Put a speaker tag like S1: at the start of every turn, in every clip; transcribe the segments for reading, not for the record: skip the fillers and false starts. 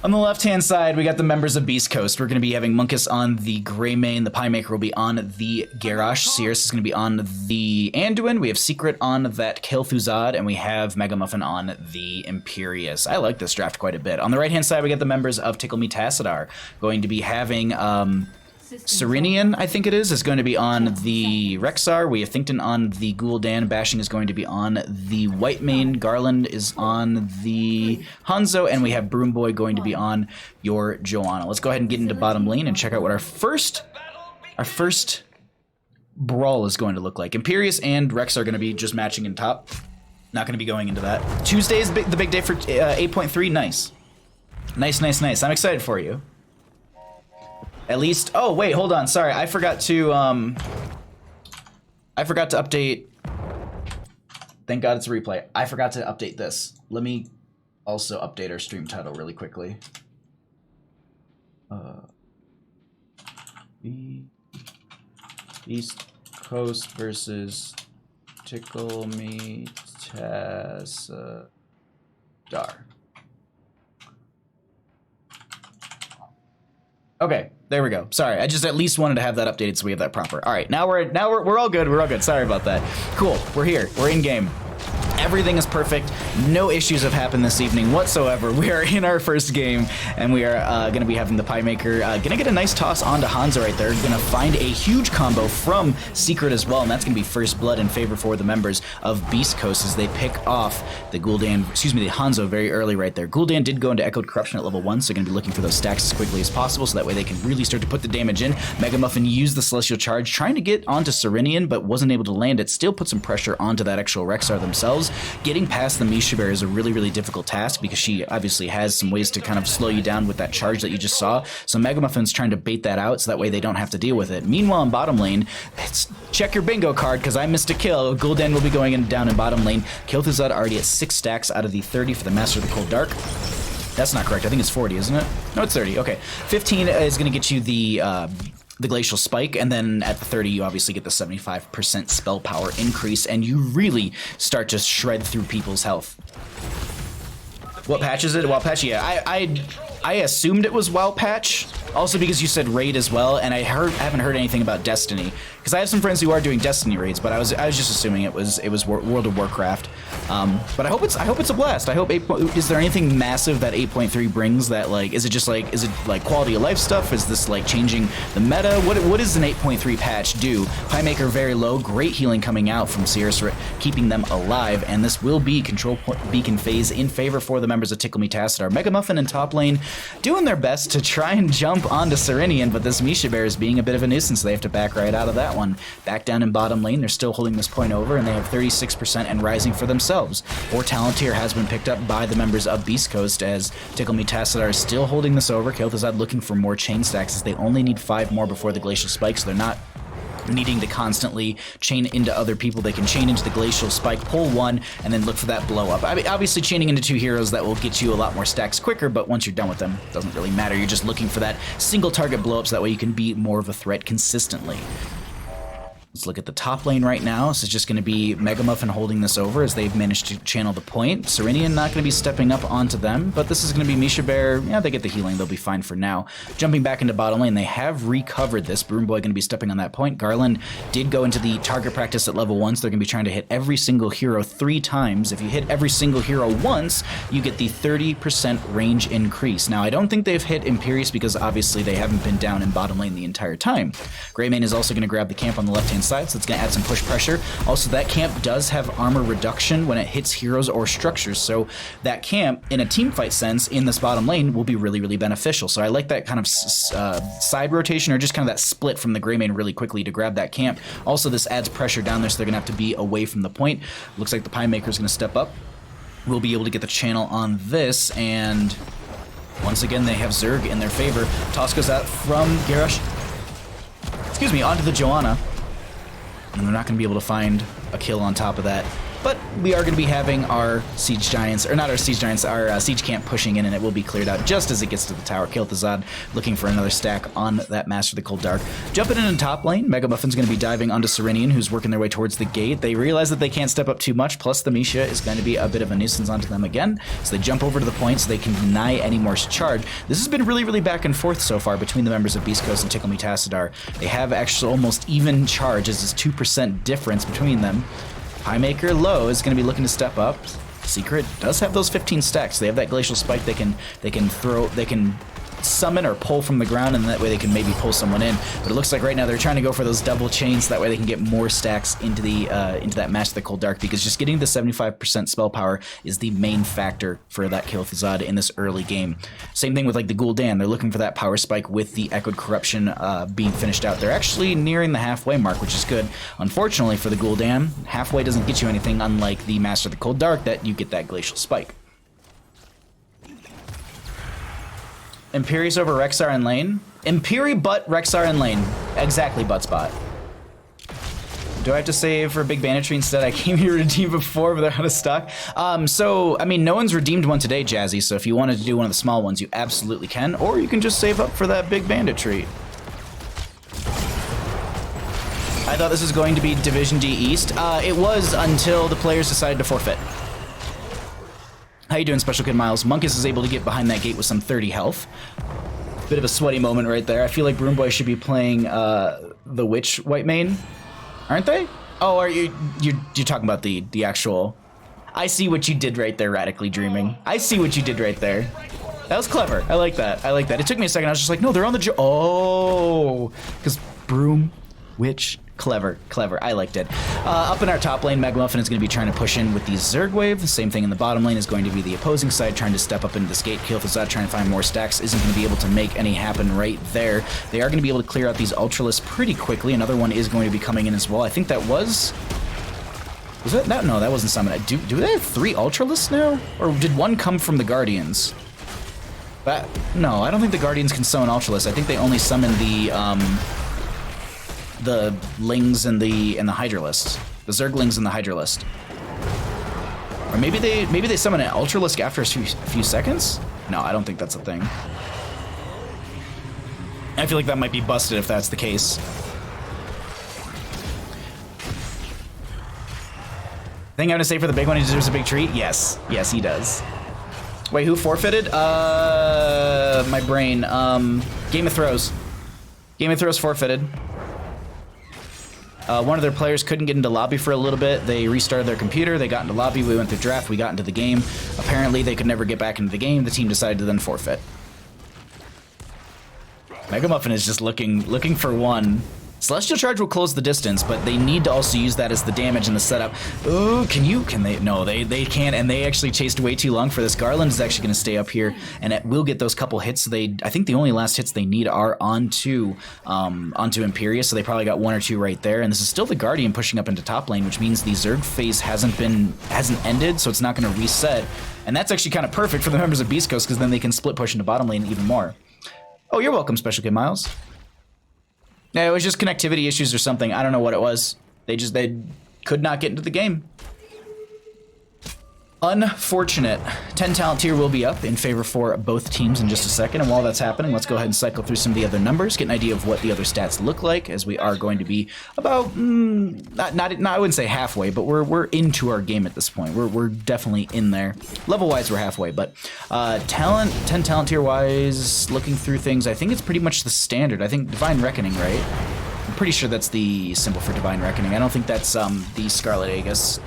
S1: On the left-hand side, we got the members of Beast Coast. We're going to be having Munkus on the Greymane. The Piemaker will be on the Garrosh. Cirrus is going to be on the Anduin. We have Secret on that Kel'Thuzad, and we have Megamuffin on the Imperius. I like this draft quite a bit. On the right-hand side, we got the members of Tickle Me Tassadar. Going to be having Serenian, I think it is going to be on the Rexar. We have Thinkton on the Gul'dan. Bashing is going to be on the Whitemane. Garland is on the Hanzo, and we have Broomboy going to be on your Joanna. Let's go ahead and get into bottom lane and check out what our first brawl is going to look like. Imperius and Rex are going to be just matching in top. Not going to be going into that. Tuesday is the big day for 8.3. Nice. Nice. I'm excited for you. At least, oh wait, hold on, sorry, I forgot to update, thank God it's a replay. I forgot to update this. Let me also update our stream title really quickly. East Coast versus Tickle Me Tassadar. Okay, there we go. Sorry, I just at least wanted to have that updated so we have that proper. All right, now we're all good. We're all good. Sorry about that. Cool. We're here. We're in game. Everything is perfect. No issues have happened this evening whatsoever. We are in our first game, and we are going to be having the Piemaker. Going to get a nice toss onto Hanzo right there. Going to find a huge combo from Secret as well, and that's going to be first blood in favor for the members of Beast Coast as they pick off the Gul'dan, the Hanzo very early right there. Gul'dan did go into Echoed Corruption at level 1, so going to be looking for those stacks as quickly as possible, so that way they can really start to put the damage in. Megamuffin used the Celestial Charge, trying to get onto Serenian, but wasn't able to land it. Still put some pressure onto that actual Rexar themselves. Getting past the Misha Bear is a really, really difficult task because she obviously has some ways to kind of slow you down with that charge that you just saw. So Megamuffin's trying to bait that out so that way they don't have to deal with it. Meanwhile, in bottom lane, check your bingo card because I missed a kill. Gul'dan will be going down in bottom lane. Kel'Thuzad already at 6 stacks out of the 30 for the Master of the Cold Dark. That's not correct. I think it's 40, isn't it? No, it's 30. Okay. 15 is going to get you the Glacial Spike, and then at the 30 you obviously get the 75% spell power increase, and you really start to shred through people's health. What patch is it? WoW patch? Yeah, I assumed it was WoW patch, also because you said raid as well, and I haven't heard anything about Destiny, because I have some friends who are doing Destiny raids, but I was just assuming it was World of Warcraft. But I hope it's a blast. I hope is there anything massive that 8.3 brings that, like, is it like quality of life stuff? Is this like changing the meta? What does an 8.3 patch do? Piemaker very low, great healing coming out from Cirrus, keeping them alive, and this will be control beacon phase in favor for the members of Tickle Me Tassadar. Megamuffin in top lane doing their best to try and jump onto Serenian, but this Misha Bear is being a bit of a nuisance, so they have to back right out of that one. Back down in bottom lane, they're still holding this point over, and they have 36% and rising for themselves. Or talent here has been picked up by the members of Beast Coast as Tickle Me Tassadar is still holding this over. Kel'Thuzad looking for more chain stacks as they only need 5 more before the Glacial Spike, so they're not needing to constantly chain into other people. They can chain into the Glacial Spike, pull 1, and then look for that blow up. I mean, obviously chaining into 2 heroes, that will get you a lot more stacks quicker, but once you're done with them, it doesn't really matter. You're just looking for that single target blow up so that way you can be more of a threat consistently. Let's look at the top lane right now. This is just going to be Megamuffin holding this over as they've managed to channel the point. Serenian not going to be stepping up onto them, but this is going to be Misha Bear. Yeah, they get the healing. They'll be fine for now. Jumping back into bottom lane, they have recovered this. Broomboy going to be stepping on that point. Garland did go into the target practice at level 1, so they're going to be trying to hit every single hero 3 times. If you hit every single hero once, you get the 30% range increase. Now, I don't think they've hit Imperius because obviously they haven't been down in bottom lane the entire time. Greymane is also going to grab the camp on the left-hand side, so it's going to add some push pressure. Also, that camp does have armor reduction when it hits heroes or structures, so that camp, in a teamfight sense, in this bottom lane, will be really, really beneficial. So I like that kind of side rotation, or just kind of that split from the Greymane really quickly to grab that camp. Also, this adds pressure down there, so they're going to have to be away from the point. Looks like the Piemaker is going to step up. We'll be able to get the channel on this, and once again, they have Zerg in their favor. Toss goes out from Garrosh, onto the Joanna. And they're not going to be able to find a kill on top of that. but we are going to be having our siege giants, or not our siege giants, our siege camp pushing in, and it will be cleared out just as it gets to the tower. Tassadar looking for another stack on that Master of the Cold Dark. Jumping in top lane, Mega Muffin's going to be diving onto Serenian, who's working their way towards the gate. They realize that they can't step up too much, plus the Misha is going to be a bit of a nuisance onto them again, so they jump over to the point so they can deny any more charge. This has been really, really back and forth so far between the members of Beast Coast and Tickle Me Tassadar. They have actually almost even charge, as is 2% difference between them. Highmaker low is going to be looking to step up. Secret does have those 15 stacks. They have that glacial spike they can summon or pull from the ground, and that way they can maybe pull someone in. But it looks like right now they're trying to go for those double chains, so that way they can get more stacks into that Master of the Cold Dark, because just getting the 75% spell power is the main factor for that kill Tassadar in this early game. Same thing with like the Gul'dan. They're looking for that power spike with the Echoed Corruption being finished out. They're actually nearing the halfway mark, which is good. Unfortunately for the Gul'dan, halfway doesn't get you anything, unlike the Master of the Cold Dark that you get that glacial spike. Imperius over Rexar in lane. Imperi butt Rexar in lane. Exactly, butt spot. Do I have to save for Big Banditry instead? I came here to redeem before, but they're out of stock. So, I mean, no one's redeemed one today, Jazzy, so if you wanted to do one of the small ones, you absolutely can, or you can just save up for that Big Banditry. I thought this was going to be Division D East. It was until the players decided to forfeit. How you doing, Special Kid Miles? Monkus is able to get behind that gate with some 30 health. Bit of a sweaty moment right there. I feel like Broom Boy should be playing the Witch white main, aren't they? Oh, are you're talking about the actual? I see what you did right there, Radically Dreaming. I see what you did right there. That was clever. I like that. I like that. It took me a second. I was just like, no, they're on the oh, because Broom, Witch. Clever, clever. I liked it. Up in our top lane, Megamuffin is going to be trying to push in with the Zerg wave. The same thing in the bottom lane is going to be the opposing side trying to step up into this gate. Tassadar trying to find more stacks. Isn't going to be able to make any happen right there. They are going to be able to clear out these Ultralisks pretty quickly. Another one is going to be coming in as well. I think that was that? No, that wasn't summoned. Do they have 3 Ultralisks now? Or did one come from the Guardians? No, I don't think the Guardians can summon Ultralisks. I think they only summon the Lings and the Hydralisk. The Zerglings and the Hydralisk. Or maybe they summon an Ultralisk after a few seconds? No, I don't think that's a thing. I feel like that might be busted if that's the case. Thing I'm gonna say for the big one, he deserves a big treat? Yes. Yes, he does. Wait, who forfeited? My brain. Game of Throws. Game of Throws forfeited. One of their players couldn't get into lobby for a little bit. They restarted their computer, they got into lobby, we went through draft, we got into the game. Apparently they could never get back into the game. The team decided to then forfeit. Mega Muffin is just looking for one. Celestial Charge will close the distance, but they need to also use that as the damage in the setup. Ooh, can they? No, they can't, and they actually chased way too long for this. Garland is actually going to stay up here, and it will get those couple hits. So I think the only last hits they need are onto Imperius, so they probably got 1 or 2 right there. And this is still the Guardian pushing up into top lane, which means the Zerg phase hasn't ended, so it's not going to reset. And that's actually kind of perfect for the members of Beast Coast, because then they can split push into bottom lane even more. Oh, you're welcome, Special Kid Miles. Yeah, it was just connectivity issues or something. I don't know what it was. They could not get into the game. Unfortunate. 10 talent tier will be up in favor for both teams in just a second. And while that's happening, let's go ahead and cycle through some of the other numbers, get an idea of what the other stats look like, as we are going to be about, I wouldn't say halfway, but we're into our game at this point. We're definitely in there. Level-wise, we're halfway, but 10 talent tier-wise, looking through things, I think it's pretty much the standard. I think Divine Reckoning, right? I'm pretty sure that's the symbol for Divine Reckoning. I don't think that's the Scarlet Aegis.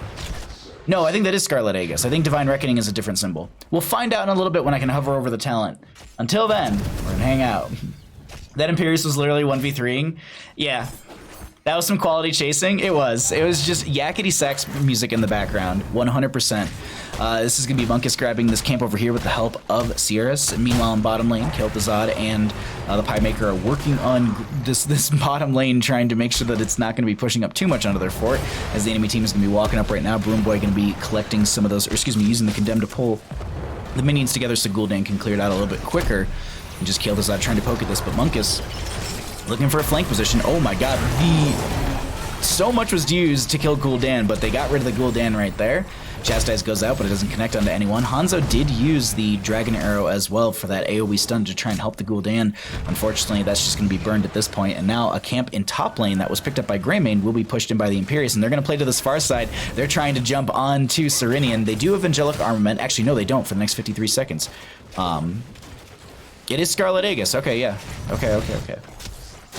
S1: No, I think that is Scarlet Aegis. I think Divine Reckoning is a different symbol. We'll find out in a little bit when I can hover over the talent. Until then, we're gonna hang out. That Imperius was literally 1v3ing. Yeah, that was some quality chasing. It was just yakety sax music in the background, 100%. This is gonna be Monkus grabbing this camp over here with the help of Sierras. And meanwhile, in bottom lane, Tassadar and the Pie Maker are working on this bottom lane, trying to make sure that it's not gonna be pushing up too much onto their fort, as the enemy team is gonna be walking up right now. Broom Boy gonna be collecting some of those, or excuse me, using the Condemn to pull the minions together so Gul'dan can clear it out a little bit quicker and just Tassadar trying to poke at this, but Monkus looking for a flank position. Oh my god, the So much was used to kill Gul'dan, but they got rid of the Gul'dan right there. Chastise goes out, but it doesn't connect onto anyone. Hanzo did use the Dragon Arrow as well for that AoE stun to try and help the Gul'dan. Unfortunately, that's just going to be burned at this point, and now a camp in top lane that was picked up by Greymane will be pushed in by the Imperius, and they're going to play to this far side. They're trying to jump on to Serenian. They do have Angelic Armament. Actually, no, they don't for the next 53 seconds. It is Scarlet Aegis. Okay, yeah. Okay.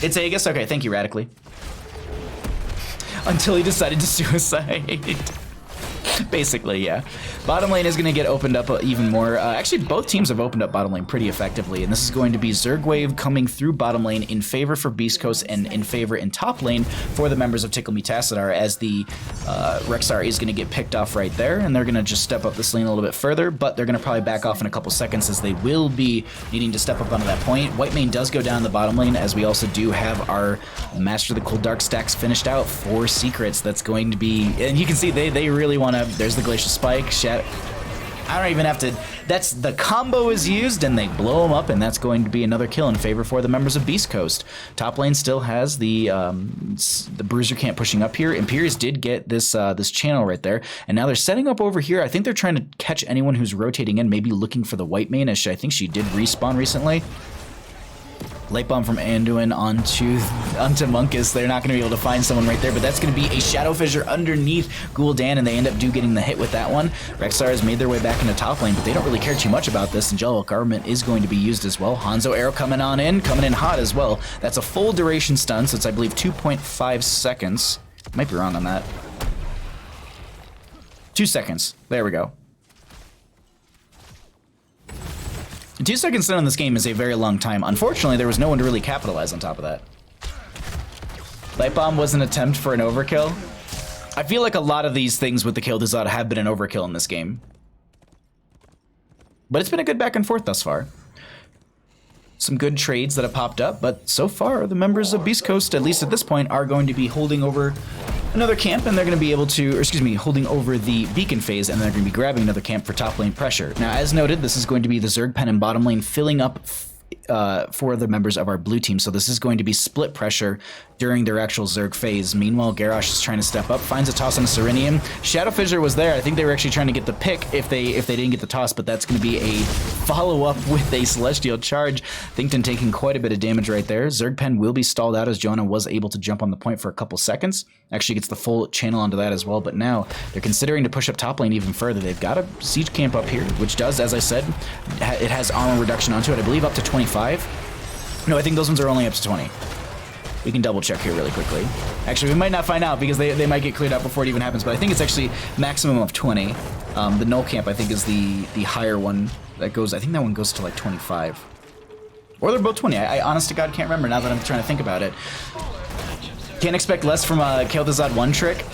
S1: It's Aegis? Okay, thank you, Radically. Until he decided to suicide. Basically, yeah. Bottom lane is going to get opened up even more. Actually, both teams have opened up bottom lane pretty effectively, and this is going to be Zerg Wave coming through bottom lane in favor for Beast Coast and in favor in top lane for the members of Tickle Me Tassadar, as the Rexar is going to get picked off right there, and they're going to just step up this lane a little bit further, but they're going to probably back off in a couple seconds as they will be needing to step up onto that point. Whitemane does go down the bottom lane, as we also do have our Master of the Cold Dark stacks finished out for secrets. That's going to be, and you can see they really want to. There's the Glacial Spike. I don't even have to. That's the combo is used, and they blow them up, and that's going to be another kill in favor for the members of Beast Coast. Top lane still has the Bruiser camp pushing up here. Imperius did get this this channel right there, and now they're setting up over here. I think they're trying to catch anyone who's rotating in, maybe looking for the Whitemane, as I think she did respawn recently. Light Bomb from Anduin onto Monkus. They're not going to be able to find someone right there, but that's going to be a Shadow Fissure underneath Gul'dan, and they end up getting the hit with that one. Rexar has made their way back into top lane, but they don't really care too much about this. Angelic Armament is going to be used as well. Hanzo Arrow coming in hot as well. That's a full duration stun, so it's, I believe, 2.5 seconds. Might be wrong on that. 2 seconds. There we go. 2 seconds stun on this game is a very long time. Unfortunately, there was no one to really capitalize on top of that. Light Bomb was an attempt for an overkill. I feel like a lot of these things with the Kill Tassadar have been an overkill in this game. But it's been a good back and forth thus far. Some good trades that have popped up, but so far the members of Beast Coast, at least at this point, are going to be holding over another camp, and they're going to be able to, or excuse me, holding over the beacon phase, and they're going to be grabbing another camp for top lane pressure. Now, as noted, this is going to be the Zerg Pen in bottom lane filling up for the members of our blue team, so this is going to be split pressure during their actual Zerg phase. Meanwhile, Garrosh is trying to step up, finds a toss on a Serenium. Shadow Fissure was there. I think they were actually trying to get the pick if they didn't get the toss, but that's going to be a follow-up with a Celestial Charge. Thinkton taking quite a bit of damage right there. Zerg Pen will be stalled out, as Joanna was able to jump on the point for a couple seconds. Actually gets the full channel onto that as well, but now they're considering to push up top lane even further. They've got a siege camp up here, which does, as I said, it has armor reduction onto it, I believe up to 25. No, I think those ones are only up to 20. We can double check here really quickly. Actually, we might not find out because they might get cleared out before it even happens, but I think it's actually maximum of 20. The null camp, I think, is the higher one that goes, I think that one goes to like 25. Or they're both 20. I honest to God can't remember now that I'm trying to think about it. Can't expect less from a Kill Tassadar 1 trick.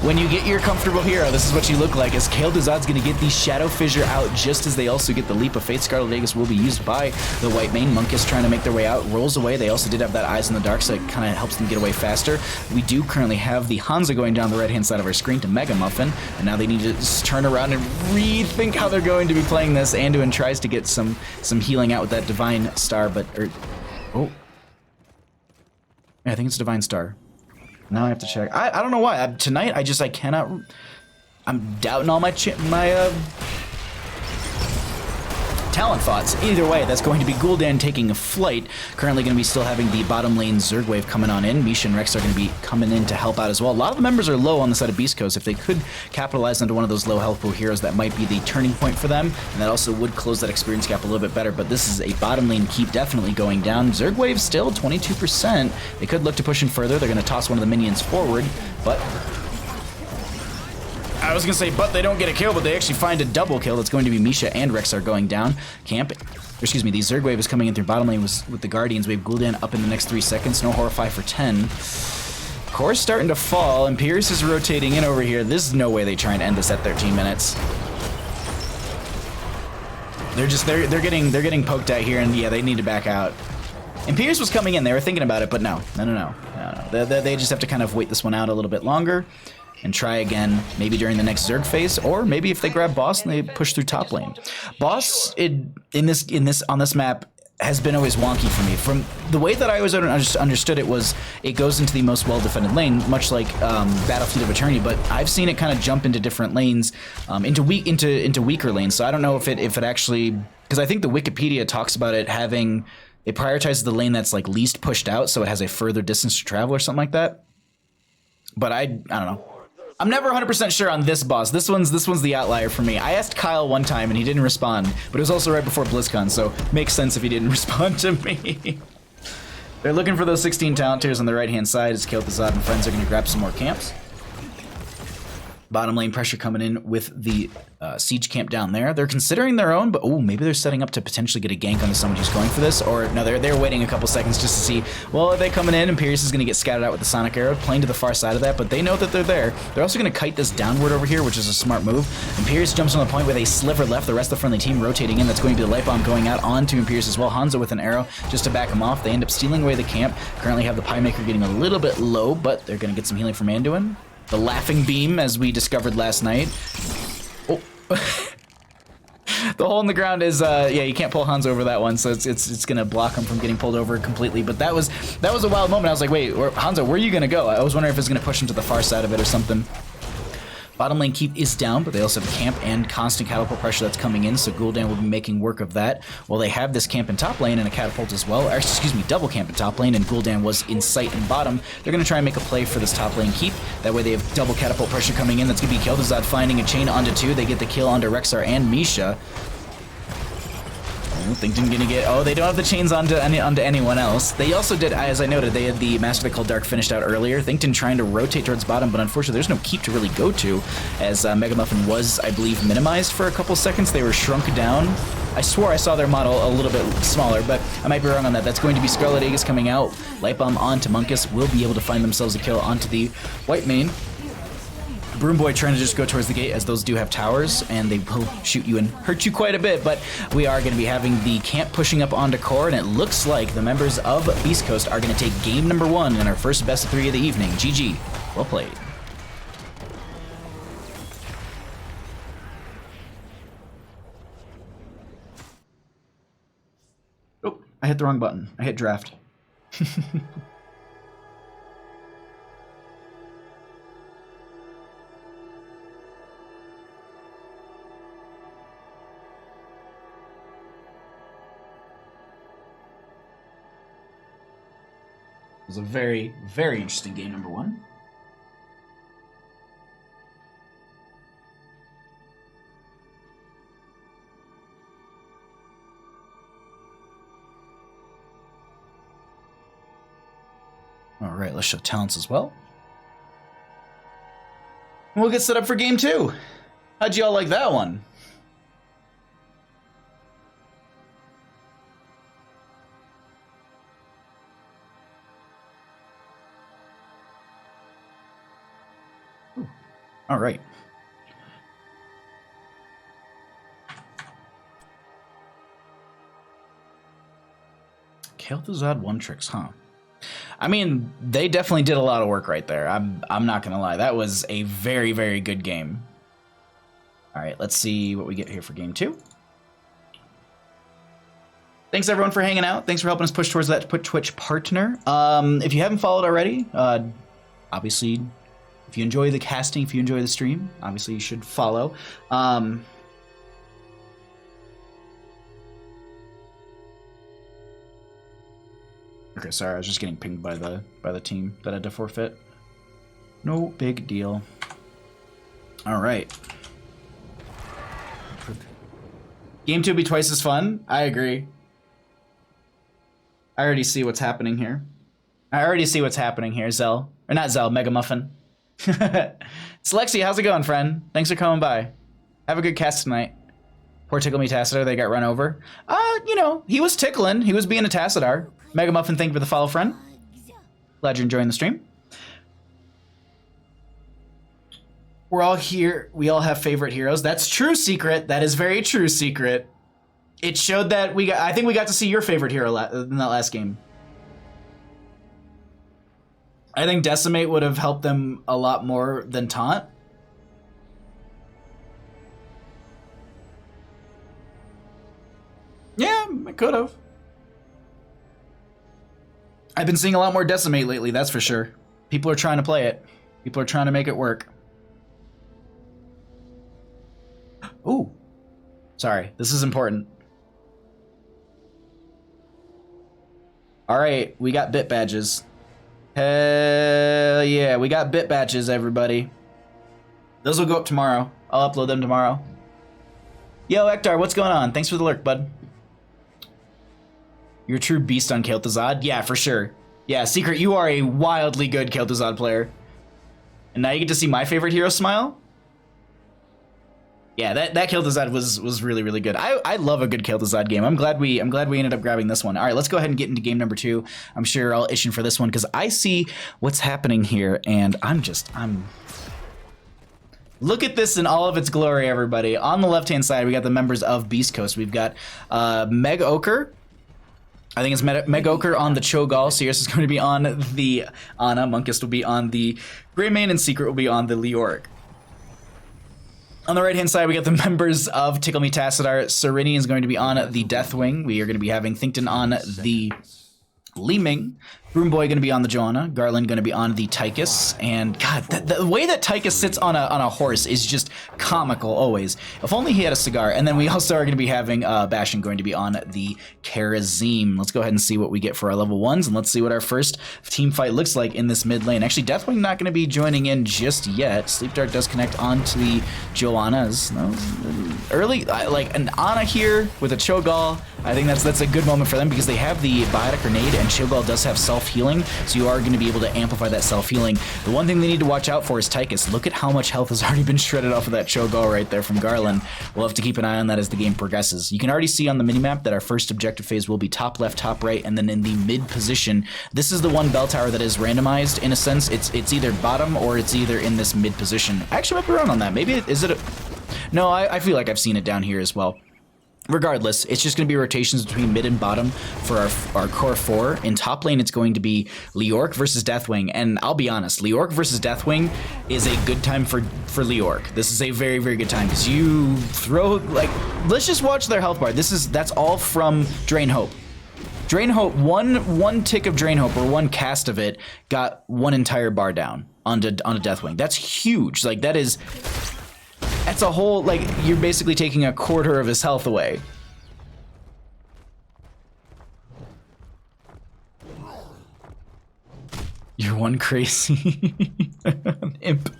S1: When you get your comfortable hero, this is what you look like, as Kill Tassad's going to get the Shadow Fissure out just as they also get the Leap of Faith. Scarlet Aegis will be used by the Whitemane. Monkus trying to make their way out, rolls away. They also did have that Eyes in the Dark, so it kind of helps them get away faster. We do currently have the Hanzo going down the right-hand side of our screen to Mega Muffin, and now they need to just turn around and rethink how they're going to be playing this. Anduin tries to get some healing out with that Divine Star, but... oh. I think it's Divine Star. Now I have to check. I don't know why. Tonight, I cannot... I'm doubting all my talent thoughts. Either way, that's going to be Gul'dan taking a flight. Currently going to be still having the bottom lane Zerg Wave coming on in. Misha and Rex are going to be coming in to help out as well. A lot of the members are low on the side of Beast Coast. If they could capitalize onto one of those low health pool heroes, that might be the turning point for them, and that also would close that experience gap a little bit better, but this is a bottom lane keep definitely going down. Zerg Wave still 22%. They could look to push in further. They're going to toss one of the minions forward, but... I was going to say, but they don't get a kill, but they actually find a double kill. That's going to be Misha and Rex are going down. Camp, excuse me, the Zerg Wave is coming in through bottom lane with the Guardians. We have Gul'dan up in the next 3 seconds. No Horrify for 10. Core's starting to fall, and Pierce is rotating in over here. There's no way they try and end this at 13 minutes. They're getting poked at here, and yeah, they need to back out. And Pierce was coming in. They were thinking about it, but no. They just have to kind of wait this one out a little bit longer and try again, maybe during the next Zerg phase, or maybe if they grab Boss and they push through top lane. Boss on this map has been always wonky for me. From the way that I always understood it was it goes into the most well-defended lane, much like Battlefield of Eternity, but I've seen it kind of jump into different lanes, into weaker lanes. So I don't know if it actually, because I think the Wikipedia talks about it having, it prioritizes the lane that's like least pushed out, so it has a further distance to travel or something like that. But I don't know. I'm never 100% sure on this boss. This one's the outlier for me. I asked Kyle one time and he didn't respond, but it was also right before BlizzCon, so makes sense if he didn't respond to me. They're looking for those 16 talent tiers on the right-hand side as Tassadar and friends are going to grab some more camps. Bottom lane pressure coming in with the siege camp down there. They're considering their own, but oh, maybe they're setting up to potentially get a gank onto someone who's going for this. Or no, they're waiting a couple seconds just to see, well, are they coming in? Imperius is going to get scattered out with the Sonic Arrow, playing to the far side of that, but they know that they're there. They're also going to kite this downward over here, which is a smart move. Imperius jumps on the point with a sliver left, the rest of the friendly team rotating in. That's going to be the light bomb going out onto Imperius as well. Hanzo with an arrow just to back him off. They end up stealing away the camp. Currently have the Pie Maker getting a little bit low, but they're going to get some healing from Anduin. The laughing beam, as we discovered last night. Oh. The hole in the ground is, yeah, you can't pull Hanzo over that one, so it's gonna block him from getting pulled over completely. But that was a wild moment. I was like, wait, Hanzo, where are you gonna go? I was wondering if it's gonna push him to the far side of it or something. Bottom lane keep is down, but they also have camp and constant catapult pressure that's coming in, so Gul'dan will be making work of that. Well, they have this camp in top lane and a catapult as well, or excuse me, double camp in top lane, and Gul'dan was in sight in bottom. They're going to try and make a play for this top lane keep. That way they have double catapult pressure coming in. That's going to be Tassadar finding a chain onto two. They get the kill onto Rexar and Misha. Thinkton gonna get, oh, they don't have the chains onto anyone else. They also did, as I noted, they had the Master Call Dark finished out earlier. Thinkton trying to rotate towards bottom, but unfortunately there's no keep to really go to, as Mega Muffin was, I believe, minimized for a couple seconds. They were shrunk down. I swore I saw their model a little bit smaller, but I might be wrong on that. That's going to be Scarlet Aegis coming out. Light Bomb onto Monkus, will be able to find themselves a kill onto the white main. Broom Boy trying to just go towards the gate, as those do have towers, and they will shoot you and hurt you quite a bit, but we are going to be having the camp pushing up onto core, and it looks like the members of Beast Coast are going to take game number 1 in our first best of 3 of the evening. GG. Well played. Oh, I hit the wrong button. I hit draft. It was a very, very interesting game number 1. All right, let's show talents as well. And we'll get set up for game 2. How'd y'all like that one? All right. Tassadar one tricks, huh? I mean, they definitely did a lot of work right there. I'm not gonna lie. That was a very, very good game. All right, let's see what we get here for game 2. Thanks everyone for hanging out. Thanks for helping us push towards that Twitch partner. If you haven't followed already, obviously, if you enjoy the casting, if you enjoy the stream, obviously you should follow. Okay, sorry, I was just getting pinged by the team that had to forfeit. No big deal. All right. Game 2 will be twice as fun. I agree. I already see what's happening here. Zell. Or not Zell, Mega Muffin. It's Lexi, how's it going, friend? Thanks for coming by. Have a good cast tonight. Poor Tickle Me Tassadar, they got run over. You know, he was tickling. He was being a Tassadar. Mega Muffin, thank you for the follow, friend. Glad you're enjoying the stream. We're all here. We all have favorite heroes. That's true, Secret. That is very true, Secret. It showed that I think we got to see your favorite hero in that last game. I think Decimate would have helped them a lot more than Taunt. Yeah, it could have. I've been seeing a lot more Decimate lately, that's for sure. People are trying to play it. People are trying to make it work. Ooh. Sorry, this is important. Alright, we got bit badges. Hell yeah, we got bit badges, everybody. Those will go up tomorrow. I'll upload them tomorrow. Yo, Ektar, what's going on? Thanks for the lurk, bud. You're a true beast on Kel'Thuzad? Yeah, for sure. Yeah, Secret, you are a wildly good Kel'Thuzad player. And now you get to see my favorite hero smile? Yeah, that Kel'Thuzad was really, really good. I love a good Kel'Thuzad game. I'm glad we ended up grabbing this one. All right, let's go ahead and get into game number 2. I'm sure you're all itching for this one because I see what's happening here, and I'm look at this in all of its glory, everybody. On the left-hand side, we got the members of Beast Coast. We've got Meg Ochre. I think it's Meg Ochre on the Cho'Gall. Sirius is going to be on the Ana. Monkist will be on the Greymane, and Secret will be on the Leoric. On the right-hand side, we got the members of Tickle Me Tassadar. Serenian is going to be on the Deathwing. We are going to be having Thinkton on the Li Ming. Broomboy going to be on the Joanna. Garland going to be on the Tychus. And God, the way that Tychus sits on a horse is just comical always. If only he had a cigar. And then we also are going to be having Bastion going to be on the Karazim. Let's go ahead and see what we get for our level 1s. And let's see what our first team fight looks like in this mid lane. Actually, Deathwing not going to be joining in just yet. Sleep Dart does connect onto the Joannas. No, early, like an Ana here with a Cho'Gall. I think that's a good moment for them because they have the Biotic Grenade and Cho'Gall does have self-healing, so you are going to be able to amplify that self-healing. The one thing they need to watch out for is Tychus. Look at how much health has already been shredded off of that Cho'Gall right there from Garland. We'll have to keep an eye on that as the game progresses. You can already see on the minimap that our first objective phase will be top left, top right, and then in the mid position, this is the one bell tower that is randomized in a sense. It's either bottom or it's either in this mid position. Actually, I might be wrong on that. Maybe is it a... No, I feel like I've seen it down here as well. Regardless, it's just going to be rotations between mid and bottom for our core 4. In top lane, it's going to be Leoric versus Deathwing. And I'll be honest, Leoric versus Deathwing is a good time for Leoric. This is a very, very good time because you throw, like, let's just watch their health bar. That's all from Drain Hope. Drain Hope, one tick of Drain Hope or one cast of it got one entire bar down onto Deathwing. That's huge. Like, that's a whole, like, you're basically taking a quarter of his health away. You're one crazy imp.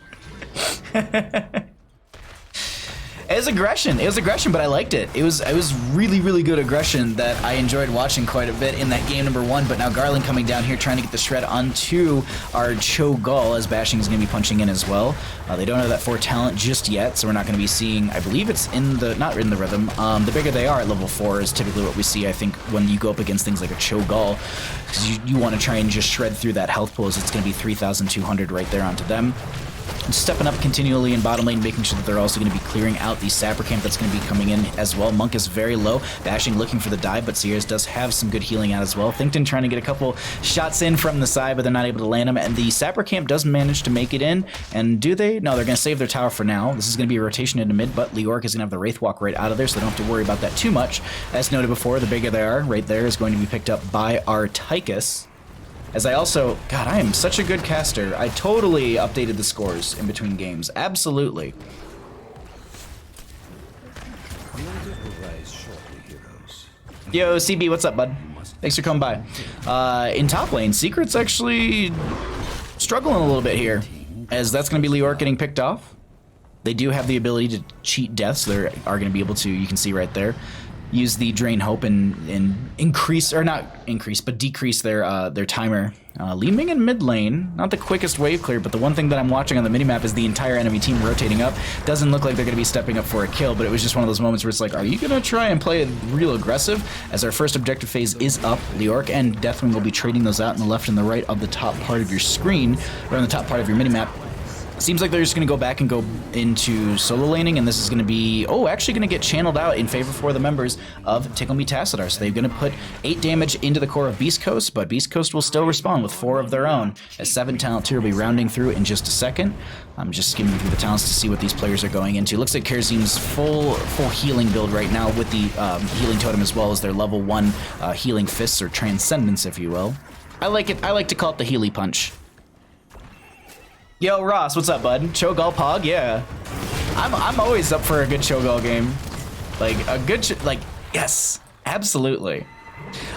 S1: It was aggression, but I liked it. It was really, really good aggression that I enjoyed watching quite a bit in that game number 1, but now Garland coming down here trying to get the shred onto our Cho'Gall as Bashing is going to be punching in as well. They don't have that 4 talent just yet, so we're not going to be seeing, I believe it's not in the rhythm. The bigger they are at level 4 is typically what we see, I think, when you go up against things like a Cho'Gall, because you want to try and just shred through that health pool, as it's going to be 3,200 right there onto them. Stepping up continually in bottom lane, making sure that they're also going to be clearing out the Sapper Camp that's going to be coming in as well. Monk is very low, Bashing looking for the dive, but Sears does have some good healing out as well. Thinkton trying to get a couple shots in from the side, but they're not able to land them, and the Sapper Camp does manage to make it in, and do they? No, they're going to save their tower for now. This is going to be a rotation into mid, but Leoric is going to have the Wraith Walk right out of there, so they don't have to worry about that too much. As noted before, the bigger they are, right there, is going to be picked up by our Tychus. As I also, God, I am such a good caster. I totally updated the scores in between games. Absolutely. Yo, CB, what's up, bud? Thanks for coming by. In top lane, Secret's actually struggling a little bit here, as that's going to be Leoric getting picked off. They do have the ability to cheat deaths. They are going to be able to, you can see right there, use the Drain Hope and increase, or not increase, but decrease their timer. Li Ming in mid lane, not the quickest wave clear, but the one thing that I'm watching on the minimap is the entire enemy team rotating up. Doesn't look like they're going to be stepping up for a kill, but it was just one of those moments where it's like, are you going to try and play it real aggressive? As our first objective phase is up, Leoric and Deathwing will be trading those out in the left and the right of the top part of your screen, or on the top part of your minimap. Seems like they're just going to go back and go into solo laning, and this is going to be, actually going to get channeled out in favor for the members of Tickle Me Tassadar. So they're going to put 8 damage into the core of Beast Coast, but Beast Coast will still respond with 4 of their own, as 7 talent 2 will be rounding through in just a second. I'm just skimming through the talents to see what these players are going into. Looks like Karazim's full healing build right now with the healing totem, as well as their level 1 healing fists, or transcendence, if you will. I like it. I like to call it the Healy punch. Yo, Ross, what's up, bud? Cho'Gall Pog? Yeah. I'm always up for a good Cho'Gall game. Like, a good, like, yes, absolutely.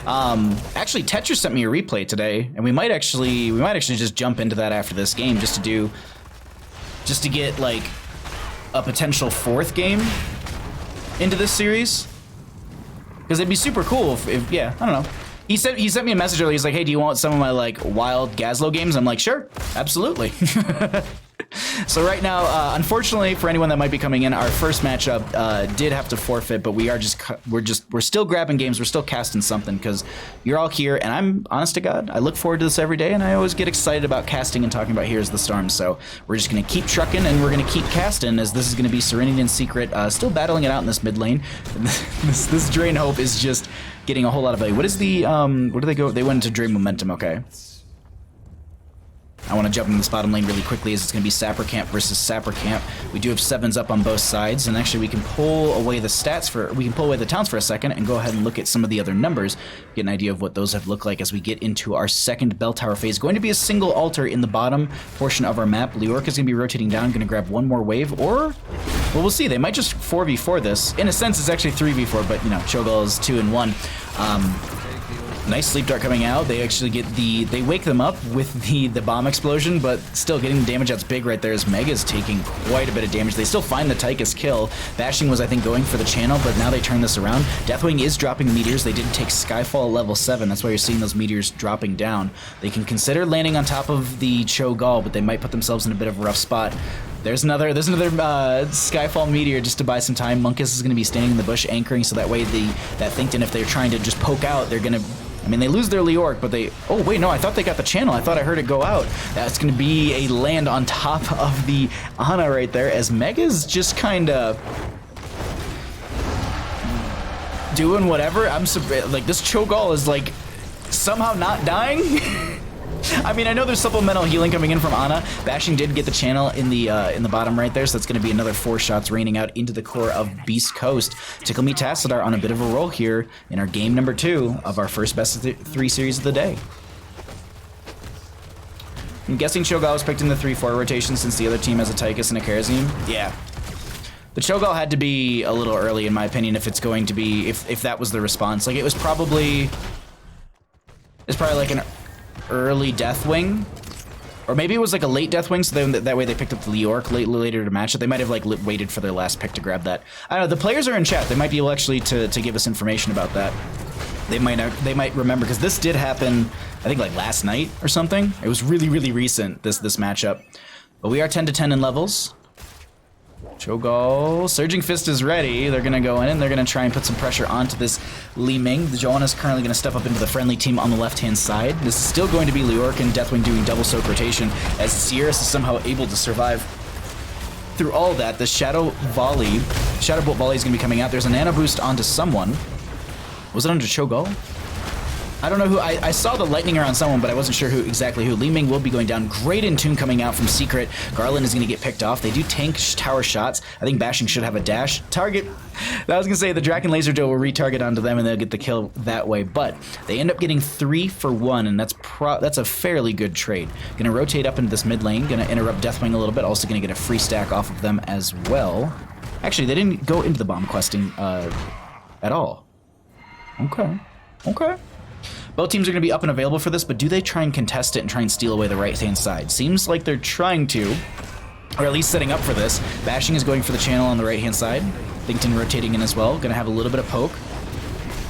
S1: Actually, Tetris sent me a replay today, and we might actually just jump into that after this game just to get, like, a potential 4th game into this series. Because it'd be super cool if, yeah, I don't know. He sent me a message earlier. He's like, hey, do you want some of my, like, wild Gazlo games? I'm like, sure, absolutely. So right now, unfortunately, for anyone that might be coming in, our first matchup did have to forfeit, but we're still grabbing games. We're still casting something because you're all here, and I'm honest to God, I look forward to this every day, and I always get excited about casting and talking about Here's the Storm. So we're just gonna keep trucking, and we're gonna keep casting, as this is gonna be Serenity and Secret still battling it out in this mid lane. This Drain Hope is just getting a whole lot of value. What is the where do they go? They went into Drain Momentum. Okay. I want to jump in this bottom lane really quickly, as it's going to be Sapper Camp versus Sapper Camp. We do have 7s up on both sides, and actually we can pull away the towns for a second and go ahead and look at some of the other numbers, get an idea of what those have looked like as we get into our second bell tower phase. Going to be a single altar in the bottom portion of our map. Leoric is going to be rotating down, going to grab one more wave, or, well, we'll see. They might just 4v4 this. In a sense, it's actually 3v4, but, you know, Cho'Gall is 2 and 1. Nice sleep dart coming out. They actually get they wake them up with the bomb explosion, but still getting the damage that's big right there, as Mega's taking quite a bit of damage. They still find the Tychus kill. Bashing was, I think, going for the channel, but now they turn this around. Deathwing is dropping meteors. They did take Skyfall level 7. That's why you're seeing those meteors dropping down. They can consider landing on top of the Cho'Gall, but they might put themselves in a bit of a rough spot. There's another Skyfall meteor just to buy some time. Munkus is going to be standing in the bush anchoring, so that way that Thinkton, if they're trying to just poke out, they're going to, I mean, they lose their Leoric, but they, oh wait, no, I thought they got the channel. I thought I heard it go out. That's going to be a land on top of the Ana right there, as Mega's just kind of doing whatever. I'm like, this Cho'Gall is like somehow not dying. I mean, I know there's supplemental healing coming in from Ana. Bashing did get the channel in the bottom right there, so that's going to be another 4 shots raining out into the core of Beast Coast. Tickle Me Tassadar on a bit of a roll here in our game number 2 of our first best of 3 series of the day. I'm guessing Cho'Gall was picked in the 3-4 rotation since the other team has a Tychus and a Kharazim. Yeah. The Cho'Gall had to be a little early, in my opinion, if it's going to be, if that was the response. Like, it's probably like an early Deathwing, or maybe it was like a late Deathwing, so then that way they picked up the Leoric later to match it. They might have like waited for their last pick to grab that. I don't know. The players are in chat. They might be able actually to give us information about that. They might remember, because this did happen, I think, like last night or something. It was really, really recent, this matchup. But we are 10 to 10 in levels. Cho'Gall, Surging Fist is ready. They're going to go in and they're going to try and put some pressure onto this Li Ming. The Joanna's currently going to step up into the friendly team on the left-hand side. This is still going to be Leoric and Deathwing doing double soak rotation, as Sierras is somehow able to survive through all that. The Shadow Bolt Volley is going to be coming out. There's a nano boost onto someone. Was it under Cho'Gall? I don't know who. I saw the lightning around someone, but I wasn't sure exactly who. Li Ming will be going down. Great in tune coming out from Secret. Garland is going to get picked off. They do tank tower shots. I think Bashing should have a dash. Target. I was going to say the Draken Laser Duel will retarget onto them and they'll get the kill that way. But they end up getting 3 for 1, and that's a fairly good trade. Going to rotate up into this mid lane. Going to interrupt Deathwing a little bit. Also going to get a free stack off of them as well. Actually, they didn't go into the bomb questing at all. Okay. Okay. Both teams are going to be up and available for this, but do they try and contest it and try and steal away the right-hand side? Seems like they're trying to, or at least setting up for this. Bashing is going for the channel on the right-hand side. Thinkton rotating in as well. Going to have a little bit of poke.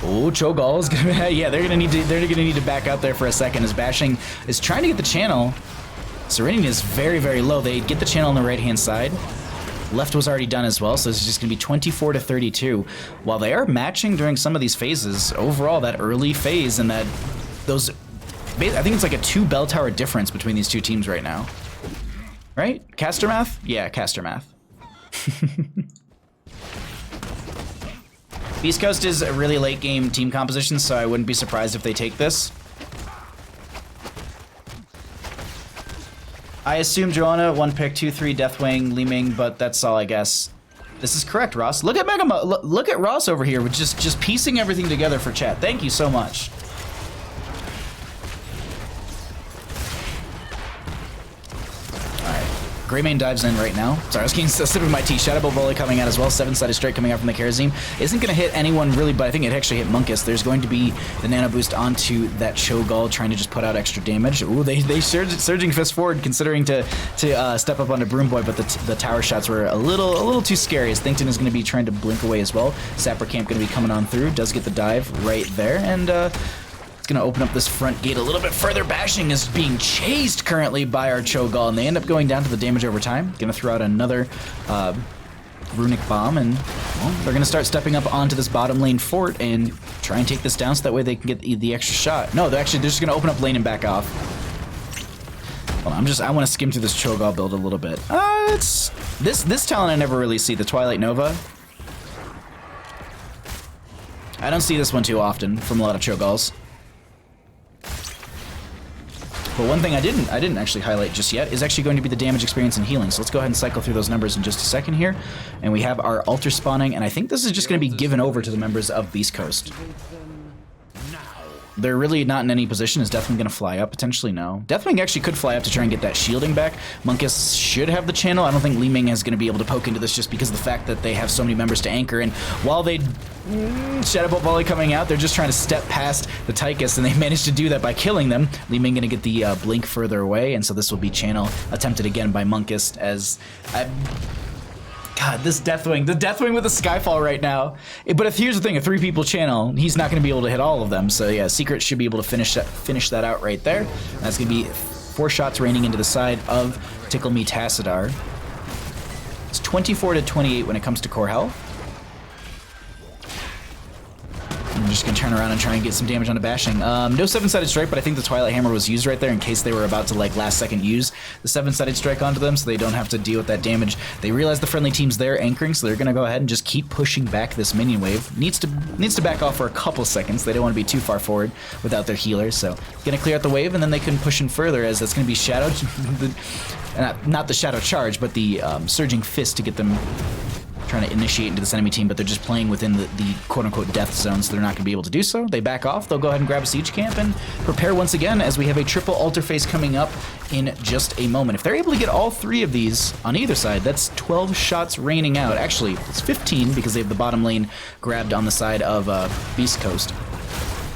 S1: Oh, Cho'Gall is going to, yeah, they're going to need to back out there for a second, as Bashing is trying to get the channel. Serenity is very, very low. They get the channel on the right-hand side. Left was already done as well, so it's just going to be 24 to 32. While they are matching during some of these phases, overall, that early phase and I think it's like a 2 bell tower difference between these two teams right now. Right? Caster math? Yeah, caster math. Beast Coast is a really late game team composition, so I wouldn't be surprised if they take this. I assume Joanna, 1 pick, 2-3, Deathwing, Li Ming, but that's all, I guess. This is correct, Ross. Look at look at Ross over here, with just piecing everything together for chat. Thank you so much. Greymane dives in right now. Sorry, I was getting a sip of my tea. Shadow Ball Volley coming out as well. 7-sided strike coming out from the Karazim. Isn't going to hit anyone really, but I think it actually hit Monkus. There's going to be the nano boost onto that Cho'Gall, trying to just put out extra damage. Ooh, they surging fist forward, considering to step up onto Broom Boy, but the tower shots were a little too scary, as Thinkton is going to be trying to blink away as well. Sapper Camp going to be coming on through. Does get the dive right there, and it's going to open up this front gate a little bit further. Bashing is being chased currently by our Cho'Gall, and they end up going down to the damage over time. Going to throw out another Runic Bomb, and well, they're going to start stepping up onto this bottom lane fort and try and take this down so that way they can get the extra shot. No, they're just going to open up lane and back off. Well, I want to skim through this Cho'Gall build a little bit. This talent I never really see, the Twilight Nova. I don't see this one too often from a lot of Cho'Galls. But one thing I didn't actually highlight just yet is actually going to be the damage experience and healing. So let's go ahead and cycle through those numbers in just a second here. And we have our altar spawning, and I think this is just going to be given over to the members of Beast Coast. They're really not in any position. Is Deathwing going to fly up? Potentially no. Deathwing actually could fly up to try and get that shielding back. Monkus should have the channel. I don't think Li Ming is going to be able to poke into this just because of the fact that they have so many members to anchor. And while they Shadow Bolt Volley coming out, they're just trying to step past the Tychus, and they managed to do that by killing them. Li Ming going to get the blink further away, and so this will be channel attempted again by Monkus as... God, this Deathwing, the Deathwing with the Skyfall right now. But if here's the thing, a 3-people channel, he's not going to be able to hit all of them. So yeah, Secret should be able to finish that out right there. That's going to be 4 shots raining into the side of Tickle Me Tassadar. It's 24-28 when it comes to core health. I'm just going to turn around and try and get some damage onto Bashing. No 7-sided strike, but I think the Twilight Hammer was used right there in case they were about to, like, last second use the 7-sided strike onto them so they don't have to deal with that damage. They realize the friendly team's there anchoring, so they're going to go ahead and just keep pushing back this minion wave. Needs to back off for a couple seconds. They don't want to be too far forward without their healers, so going to clear out the wave, and then they can push in further, as that's going to be Shadow... not the Shadow Charge, but the Surging Fist to get them... trying to initiate into this enemy team, but they're just playing within the quote-unquote death zone, so they're not going to be able to do so. They back off. They'll go ahead and grab a siege camp and prepare once again, as we have a triple altar phase coming up in just a moment. If they're able to get all 3 of these on either side, that's 12 shots raining out. Actually, it's 15 because they have the bottom lane grabbed on the side of Beast Coast.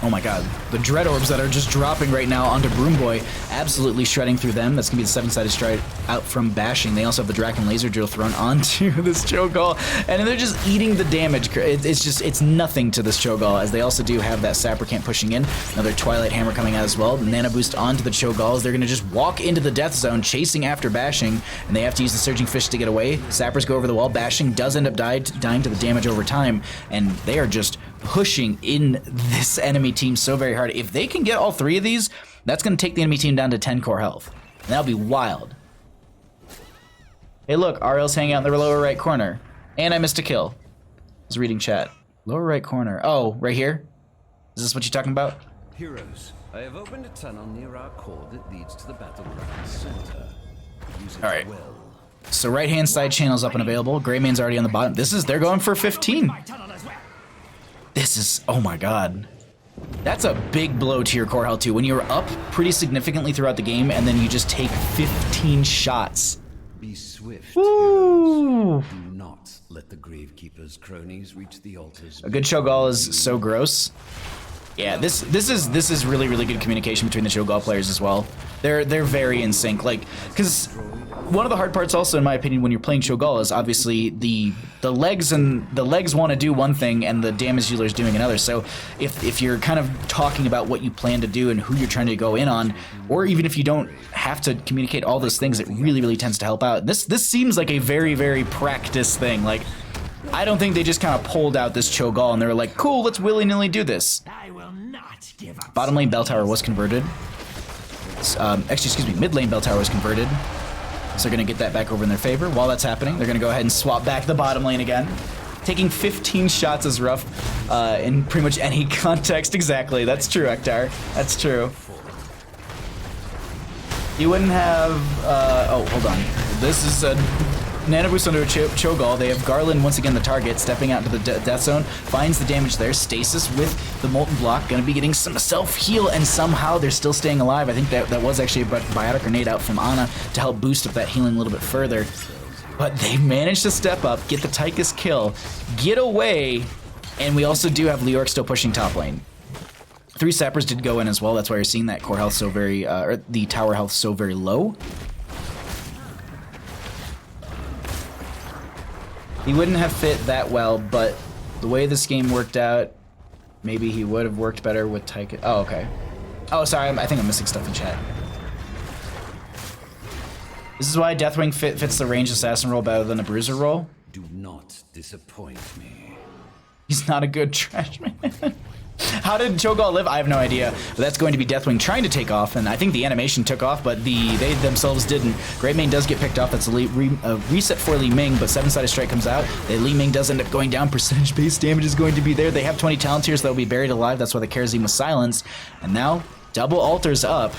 S1: Oh my god, the Dread Orbs that are just dropping right now onto Broom Boy, absolutely shredding through them. That's going to be the 7-sided strike out from Bashing. They also have the Draken Laser Drill thrown onto this Cho'Gall, and they're just eating the damage. It's nothing to this Cho'Gall, as they also do have that Sapper Camp pushing in. Another Twilight Hammer coming out as well. The Nano Boost onto the Cho'Galls. They're going to just walk into the death zone, chasing after Bashing, and they have to use the Surging Fish to get away. Sappers go over the wall. Bashing does end up dying to the damage over time, and they are just pushing in this enemy team so very hard. If they can get all 3 of these, that's going to take the enemy team down to 10 core health. And that'll be wild. Hey look, RL's hanging out in the lower right corner. And I missed a kill. I was reading chat. Lower right corner. Oh, right here? Is this what you're talking about?
S2: Heroes, I have opened a tunnel near our core that leads to the battleground center. Use it
S1: Alright.
S2: well.
S1: So right hand side channel's up and available. Greymane's already on the bottom. They're going for 15. This is, oh my god. That's a big blow to your core health too. When you're up pretty significantly throughout the game and then you just take 15 shots.
S2: Be swift,
S1: Woo!
S2: heroes. Do not let the Gravekeeper's cronies reach the altars.
S1: A good Cho'Gall is so gross. Yeah, this is really good communication between the Cho'Gall players as well. They're very in sync, like, because one of the hard parts also, in my opinion, when you're playing Cho'Gall is obviously the legs want to do one thing and the damage dealer is doing another. So if you're kind of talking about what you plan to do and who you're trying to go in on, or even if you don't have to communicate all those things, it really tends to help out. This seems like a very practiced thing. Like, I don't think they just kind of pulled out this Cho'Gall and they were like, cool, let's willy-nilly do this.
S3: I will not give up.
S1: Bottom lane bell tower was converted. Actually, excuse me, mid lane bell tower was converted. So they're going to get that back over in their favor. While that's happening, they're going to go ahead and swap back the bottom lane again. Taking 15 shots is rough in pretty much any context. Exactly, that's true, Ektar. That's true. You wouldn't have, oh, hold on. This is a Nano boost onto a Cho'Gall. They have Garland once again the target, stepping out into the death zone, finds the damage there. Stasis with the Molten Block, gonna be getting some self-heal, and somehow they're still staying alive. I think that was actually a Biotic Grenade out from Ana to help boost up that healing a little bit further. But they managed to step up, get the Tychus kill, get away, and we also do have Leoric still pushing top lane. 3 Sappers did go in as well, that's why you're seeing that core health so very, or the tower health so very low. He wouldn't have fit that well, but the way this game worked out, maybe he would have worked better with Tychus. Oh, okay. Oh, sorry, I think I'm missing stuff in chat. This is why Deathwing fits the ranged assassin role better than a bruiser role.
S2: Do not disappoint me.
S1: He's not a good trash man. How did Cho'Gall live? I have no idea. But that's going to be Deathwing trying to take off, and I think the animation took off, but they themselves didn't. Great Mane does get picked off. That's a reset for Li Ming, but 7-sided strike comes out. Li Ming does end up going down. Percentage-based damage is going to be there. They have 20 talents here, so they'll be buried alive. That's why the Kharazim was silenced. And now, double altars up.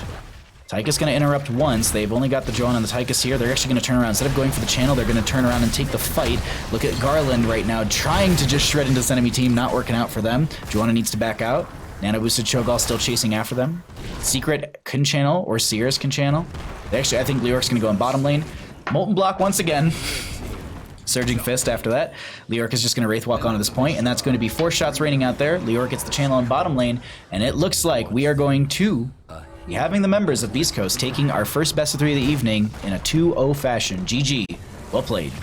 S1: Tychus going to interrupt once. They've only got the drone on the Tychus here. They're actually going to turn around. Instead of going for the channel, they're going to turn around and take the fight. Look at Garland right now, trying to just shred into this enemy team. Not working out for them. Joanna needs to back out. Nano boosted Cho'Gall still chasing after them. Secret can channel, or Sears can channel. Actually, I think Leoric's going to go in bottom lane. Molten Block once again. Surging Fist after that. Leoric is just going to Wraith Walk onto this point, and that's going to be 4 shots raining out there. Leoric gets the channel in bottom lane, and it looks like we are going to be having the members of Beast Coast taking our first best of 3 of the evening in a 2-0 fashion. GG. Well played.